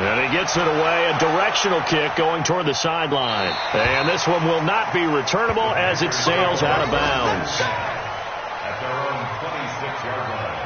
And he gets it away, a directional kick going toward the sideline. And this one will not be returnable as it sails out of bounds. At their own 26-yard line.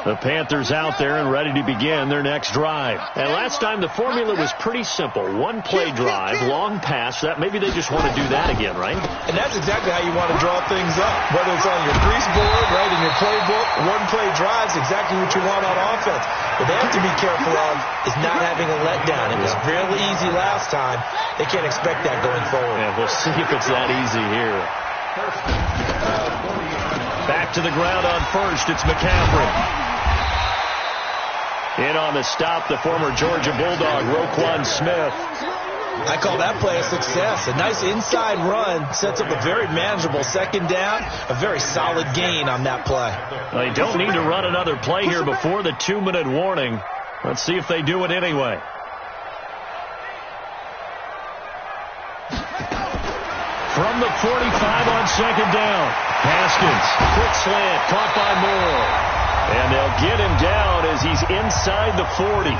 The Panthers out there and ready to begin their next drive. And last time the formula was pretty simple. One-play drive, long pass. That maybe they just want to do that again, right? And that's exactly how you want to draw things up. Whether it's on your grease board, right, in your playbook, one-play drives exactly what you want on offense. What they have to be careful of is not having a letdown. It was really easy last time. They can't expect that going forward. Yeah, we'll see if it's that easy here. Back to the ground on first. It's McCaffrey. In on the stop, the former Georgia Bulldog, Roquan Smith. I call that play a success. A nice inside run sets up a very manageable second down, a very solid gain on that play. They don't need to run another play here before the 2-minute warning. Let's see if they do it anyway. From the 45 on second down, Haskins, quick slant, caught by Moore. And they'll get him down as he's inside the 40.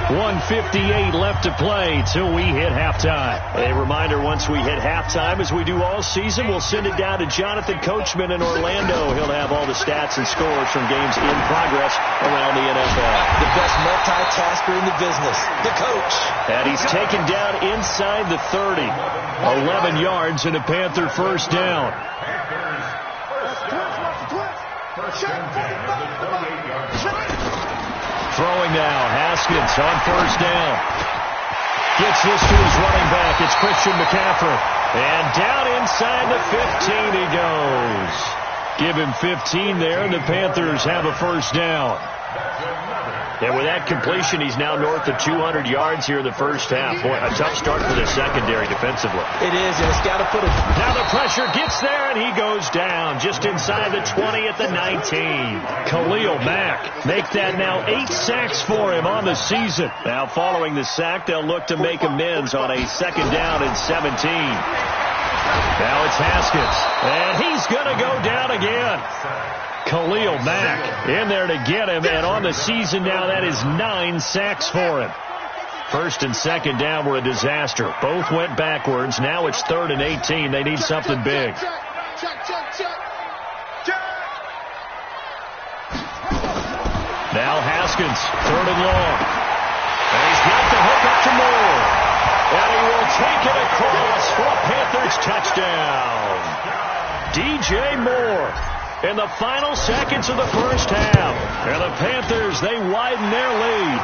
1:58 left to play till we hit halftime. A reminder, once we hit halftime, as we do all season, we'll send it down to Jonathan Coachman in Orlando. He'll have all the stats and scores from games in progress around the NFL. The best multitasker in the business, the coach. And he's taken down inside the 30. 11 yards and a Panther first down. Throwing now, Haskins on first down. Gets this to his running back. It's Christian McCaffrey. And down inside the 15 he goes. Give him 15 there, and the Panthers have a first down. And with that completion, he's now north of 200 yards here in the first half. Boy, a tough start for the secondary defensively. It is, and it's got to put it. Now the pressure gets there, and he goes down just inside the 20 at the 19. Khalil Mack make that now 8 sacks for him on the season. Now following the sack, they'll look to make amends on a second down and 17. Now it's Haskins, and he's going to go down again. Khalil Mack in there to get him, and on the season now, that is 9 sacks for him. First and second down were a disaster. Both went backwards. Now it's 3rd and 18. They need something big. Now Haskins, 3rd and long. And he's got the hook up to Moore. And he will take it across for a Panthers touchdown. DJ Moore. In the final seconds of the first half. And the Panthers, they widen their lead.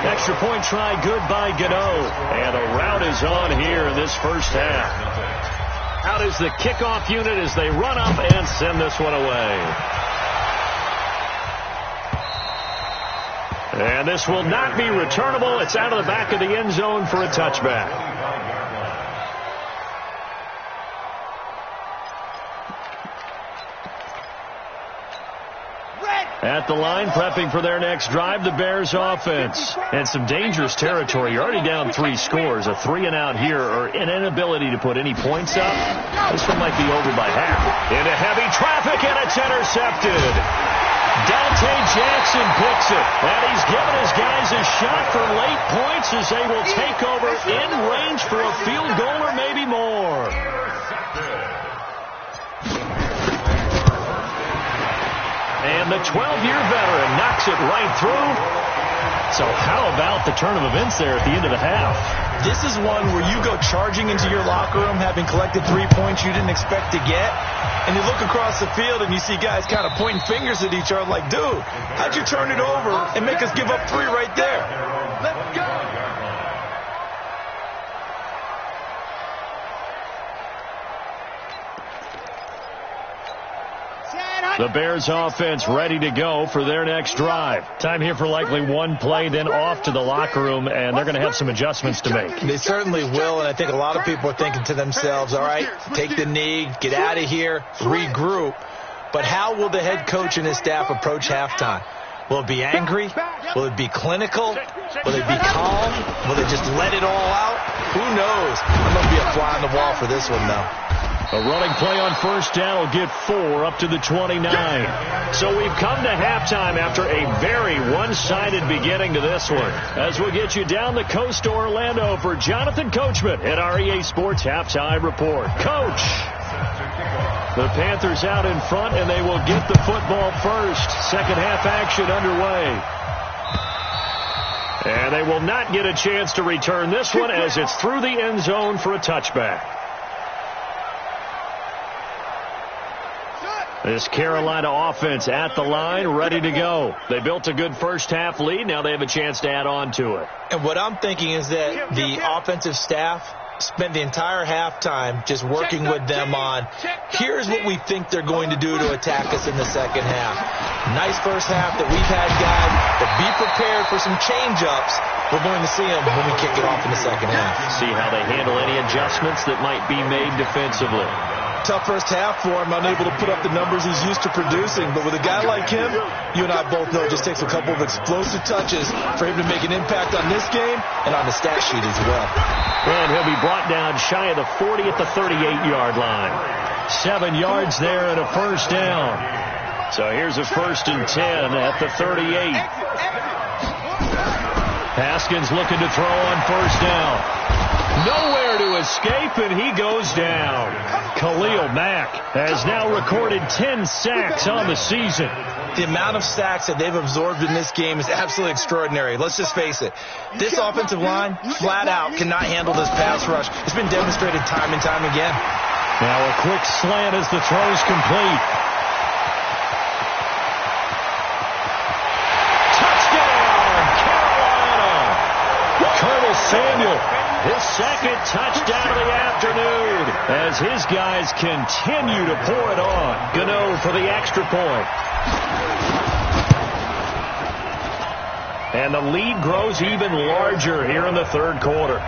Extra point try good by Gano. And a rout is on here in this first half. Out is the kickoff unit as they run up and send this one away. And this will not be returnable. It's out of the back of the end zone for a touchback. At the line, prepping for their next drive, the Bears offense. And some dangerous territory. You're already down 3 scores. A 3-and-out here, or an inability to put any points up. This one might be over by half. Into heavy traffic, and it's intercepted. Dante Jackson picks it. And he's given his guys a shot for late points as they will take over in range for a field goal or maybe more. And the 12-year veteran knocks it right through. So how about the turn of events there at the end of the half? This is one where you go charging into your locker room having collected 3 points you didn't expect to get. And you look across the field and you see guys kind of pointing fingers at each other like, dude, how'd you turn it over and make us give up 3 right there? Let's go. The Bears offense ready to go for their next drive. Time here for likely one play, then off to the locker room, and they're going to have some adjustments to make. They certainly will, and I think a lot of people are thinking to themselves, all right, take the knee, get out of here, regroup. But how will the head coach and his staff approach halftime? Will it be angry? Will it be clinical? Will it be calm? Will they just let it all out? Who knows? I'm going to be a fly on the wall for this one, though. A running play on first down will get 4 up to the 29. So we've come to halftime after a very one-sided beginning to this one. As we'll get you down the coast to Orlando for Jonathan Coachman at our EA Sports Halftime Report. Coach! The Panthers out in front, and they will get the football first. Second half action underway. And they will not get a chance to return this one as it's through the end zone for a touchback. This Carolina offense at the line, ready to go. They built a good first half lead. Now they have a chance to add on to it. And what I'm thinking is that the offensive staff spent the entire halftime just working with them on, here's what we think they're going to do to attack us in the second half. Nice first half that we've had, guys, but be prepared for some change-ups. We're going to see them when we kick it off in the second half. See how they handle any adjustments that might be made defensively. Tough first half for him, unable to put up the numbers he's used to producing. But with a guy like him, you and I both know it just takes a couple of explosive touches for him to make an impact on this game and on the stat sheet as well. And he'll be brought down shy of the 40 at the 38-yard line. 7 yards there and a first down. So here's a 1st and 10 at the 38. Haskins looking to throw on first down. Nowhere to escape, and he goes down. Khalil Mack has now recorded 10 sacks on the season. The amount of sacks that they've absorbed in this game is absolutely extraordinary. Let's just face it. This offensive line, flat out, cannot handle this pass rush. It's been demonstrated time and time again. Now a quick slant as the throw's complete. Touchdown, Carolina! Colonel Samuel, his second touchdown of the afternoon as his guys continue to pour it on. Gano for the extra point. And the lead grows even larger here in the third quarter.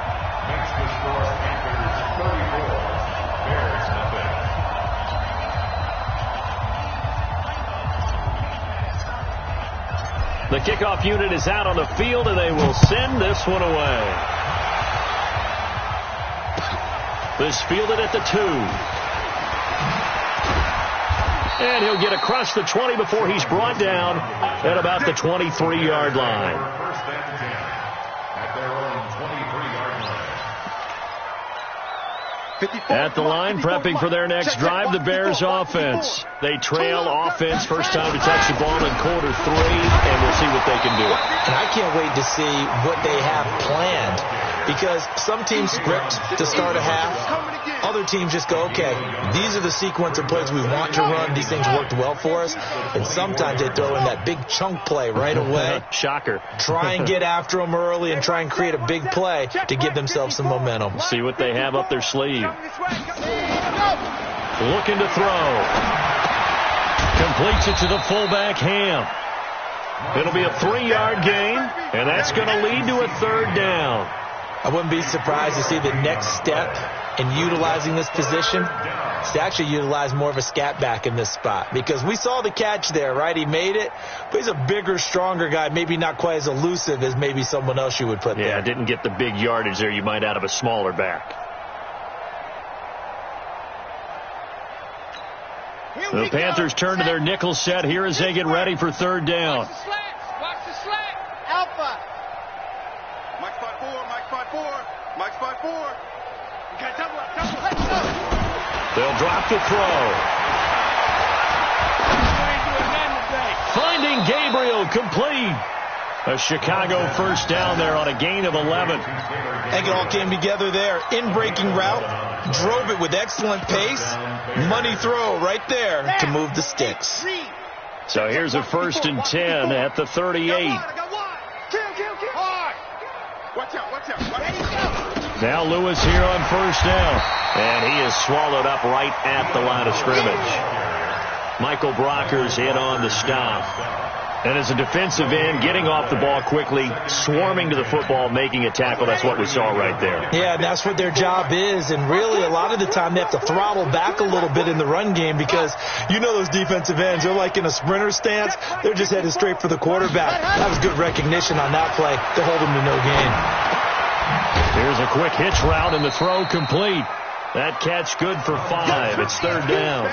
The kickoff unit is out on the field, and they will send this one away. This fielded at the 2. And he'll get across the 20 before he's brought down at about the 23-yard line. First and 10 at their own 23-yard line. At the line, prepping for their next drive, the Bears offense. They trail offense, first time to touch the ball in quarter 3, and we'll see what they can do. And I can't wait to see what they have planned, because some teams script to start a half. Other teams just go, okay, these are the sequence of plays we want to run. These things worked well for us. And sometimes they throw in that big chunk play right away. Shocker. Try and get after them early and try and create a big play to give themselves some momentum. See what they have up their sleeve. Looking to throw. Completes it to the fullback, Ham. It'll be a 3-yard gain, and that's going to lead to a third down. I wouldn't be surprised to see the next step in utilizing this position is to actually utilize more of a scat back in this spot, because we saw the catch there, right? He made it, but he's a bigger, stronger guy, maybe not quite as elusive as maybe someone else you would put there. Yeah, didn't get the big yardage there you might out of a smaller back. The Panthers turn to their nickel set here as they get ready for third down. Watch the slant. Alpha. Mike spot 4, Mike spot 4, Mike spot 4. Okay, double up. Let's go. They'll drop the throw. Finding Gabriel complete. A Chicago first down there on a gain of 11. I think it all came together there. In-breaking route. Drove it with excellent pace. Money throw right there to move the sticks. So here's a 1st and 10 at the 38. Now Lewis here on first down. And he is swallowed up right at the line of scrimmage. Michael Brockers in on the stop. And as a defensive end, getting off the ball quickly, swarming to the football, making a tackle, that's what we saw right there. Yeah, that's what their job is. And really, a lot of the time, they have to throttle back a little bit in the run game because you know those defensive ends, they're like in a sprinter stance. They're just headed straight for the quarterback. That was good recognition on that play to hold them to no gain. Here's a quick hitch route, and the throw complete. That catch good for 5. It's third down.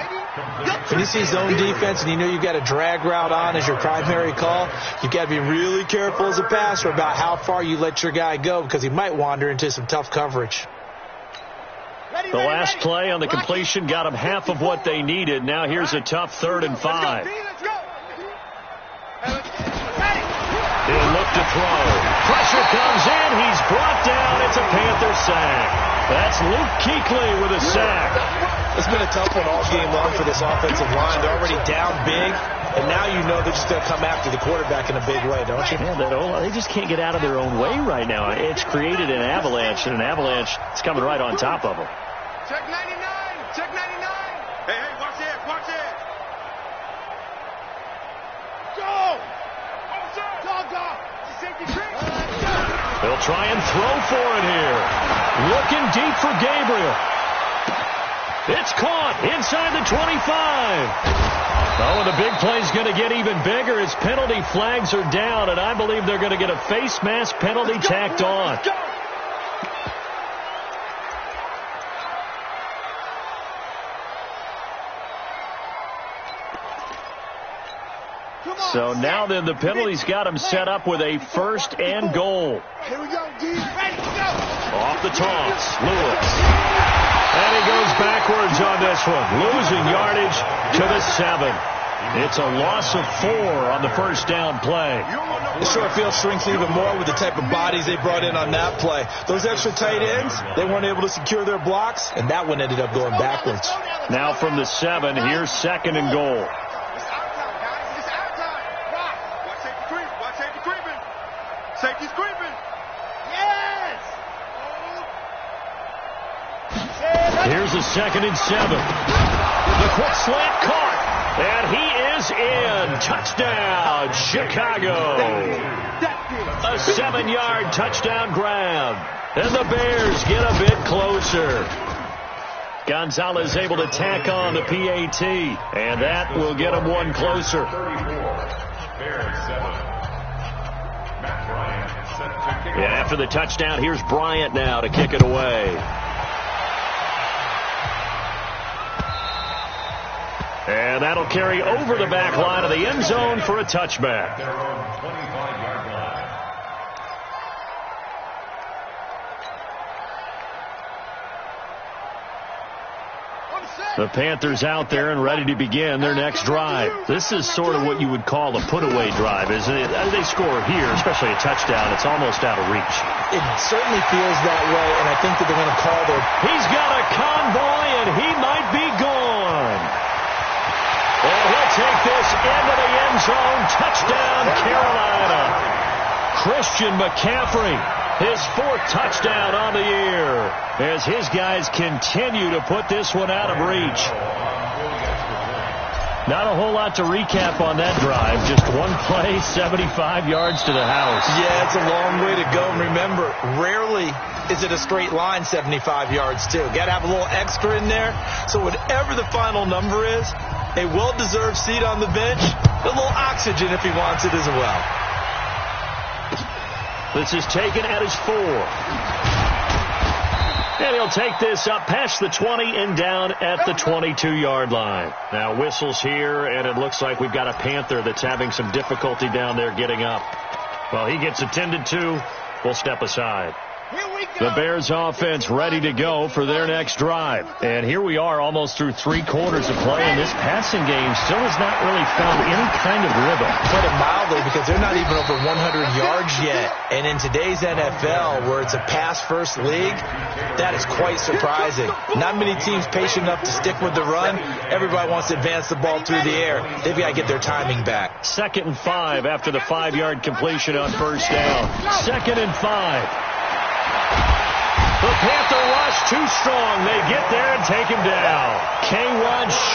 When you see zone defense and you know you've got a drag route on as your primary call, you've got to be really careful as a passer about how far you let your guy go because he might wander into some tough coverage. The last play on the completion got them half of what they needed. Now here's a tough 3rd and 5. He'll look to throw. Pressure comes in. He's brought down. It's a Panther sack. That's Luke Kuechly with a sack. It's been a tough one all game long for this offensive line. They're already down big, and now you know they're just going to come after the quarterback in a big way, don't you? Yeah, they just can't get out of their own way right now. It's created an avalanche, and an avalanche is coming right on top of them. Check 99. Check 99. Hey, watch it. Watch it. Go. Go. Safety trick. They'll try and throw for it here. Looking deep for Gabriel. It's caught inside the 25. Oh, and the big play's going to get even bigger as penalty flags are down, and I believe they're going to get a face mask penalty tacked on. So now then the penalty's got him set up with a 1st and goal. Here we go, D. Ready, go. Off the toss, Lewis. And he goes backwards on this one, losing yardage to the 7. It's a loss of 4 on the 1st down play. The short field shrinks even more with the type of bodies they brought in on that play. Those extra tight ends, they weren't able to secure their blocks, and that one ended up going backwards. Now from the 7, here's 2nd and goal. Safety's creeping. Yes! Here's a 2nd and 7. The quick slant caught. And he is in. Touchdown, Chicago. A 7-yard touchdown grab. And the Bears get a bit closer. Gonzalez able to tack on the PAT. And that will get him one closer. Yeah, after the touchdown, here's Bryant now to kick it away. And that'll carry over the back line of the end zone for a touchback. The Panthers out there and ready to begin their next drive. This is sort of what you would call a put-away drive, isn't it? They score here, especially a touchdown. It's almost out of reach. It certainly feels that way, and I think that they're going to call their... He's got a convoy, and he might be gone. And he'll take this into the end zone. Touchdown, Carolina. Christian McCaffrey, his 4th touchdown on the year, as his guys continue to put this one out of reach. Not a whole lot to recap on that drive. Just one play, 75 yards to the house. Yeah, it's a long way to go. And remember, rarely is it a straight line 75 yards, too. Got to have a little extra in there. So whatever the final number is, a well-deserved seat on the bench, a little oxygen if he wants it as well. This is taken at his 4. And he'll take this up past the 20 and down at the 22-yard line. Now whistles here, and it looks like we've got a Panther that's having some difficulty down there getting up. Well, he gets attended to. We'll step aside. The Bears offense ready to go for their next drive. And here we are almost through 3 quarters of play, and this passing game still has not really found any kind of rhythm. Put it mildly, because they're not even over 100 yards yet. And in today's NFL, where it's a pass-first league, that is quite surprising. Not many teams patient enough to stick with the run. Everybody wants to advance the ball through the air. They've got to get their timing back. 2nd and 5 after the 5-yard completion on 1st down. 2nd and 5. The Panther rush too strong. They get there and take him down. K1